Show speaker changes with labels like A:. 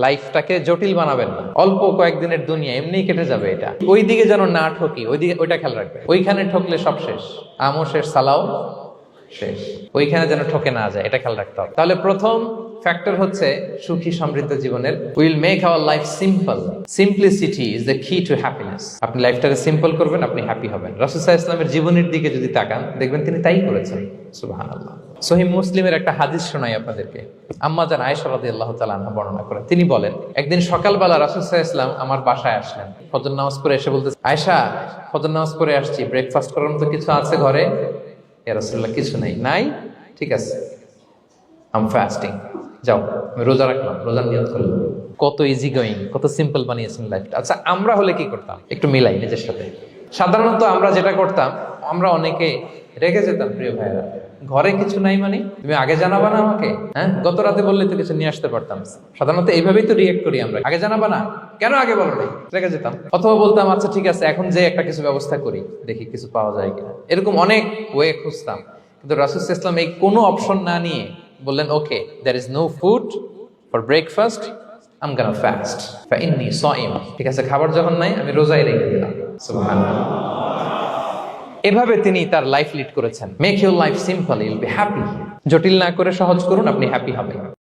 A: লাইফটাকে জটিল বানাবেন না। অল্প কয়েকদিনের দুনিয়া এমনিই কেটে যাবে, এটা ওই দিকে যেন না ঠকি, ওইটা খেয়াল রাখবে। ওইখানে ঠকলে সব শেষ, আমও শেষ, সালাও শেষ। ওইখানে যেন ঠকে না যায়, এটা খেয়াল রাখতে হবে। তাহলে প্রথম ফ্যাক্টর হচ্ছে সুখী সমৃদ্ধ জীবনের will make our life simple. Simplicity is the কি টু হ্যাপিনেস। আপনি লাইফটাকে সিম্পল করবেন, আপনি হ্যাপি হবেন। রাসূল সাল্লাল্লাহু আলাইহি ওয়াসাল্লামের জীবনের দিকে যদি তাকান, দেখবেন তিনি তাই করেছেন। সুবহানাল্লাহ। সহিহ মুসলিমের একটা হাদিস শোনাই আপনাদেরকে। আম্মা জান আয়েশা রাদিয়াল্লাহু তাআলা আনহা বর্ণনা করেন। তিনি বলেন, একদিন সকালবেলা রাসূল সাল্লাল্লাহু আলাইহি ওয়াসাল্লাম আমার বাসায় আসলেন। ফজর নামাজ পড়ে এসে বলতেছে, আয়েশা ফজর নামাজ পড়ে আসছি, ব্রেকফাস্ট করার মতো কিছু আছে ঘরে? ইয়া রাসূলুল্লাহ, কিছু নাই। নাই? ঠিক আছে, আম ফাস্টিং, যাও আমি রোজা রাখলাম, রোজার নিয়ত করলাম। কত ইজি গোয়িং, কত সিম্পল বানিয়েছেন লাইফটা। আচ্ছা, আমরা হলে কি করতাম? একটু মিলাই নিজের সাথে। সাধারণত আমরা যেটা করতাম, আমরা অনেকে রেগে যেতাম। প্রিয় ভাইরা, ঘরে কিছু নাই মানে তুমি আগে জানাবা না আমাকে? হ্যাঁ, গত রাতে বললে তো কিছু নিয়ে আসতে পারতাম। সাধারণত এইভাবেই তো রিয়েক্ট করি আমরা, আগে জানাবা না কেন, আগে বলো নাই, রেগে যেতাম। অথবা বলতাম, আচ্ছা ঠিক আছে, এখন যে একটা কিছু ব্যবস্থা করি, দেখি কিছু পাওয়া যায় কিনা। এরকম অনেক ওয়ে খুঁজতাম। কিন্তু রাসূল সাল্লাল্লাহু আলাইহি ওয়াসাল্লাম এই কোনো অপশন না নিয়ে বললেন, ওকে, there is no food for breakfast, I'm gonna fast fa inni sa'im। ঠিক আছে, খাবার যখন নাই আমি রোজাই রেখে দিলাম। সুবহানাল্লাহ। এভাবে তিনি তার লাইফ লিড করেছেন। Make your life simple, you'll be happy. জটিল না করে সহজ করুন, আপনি হ্যাপি হবেন।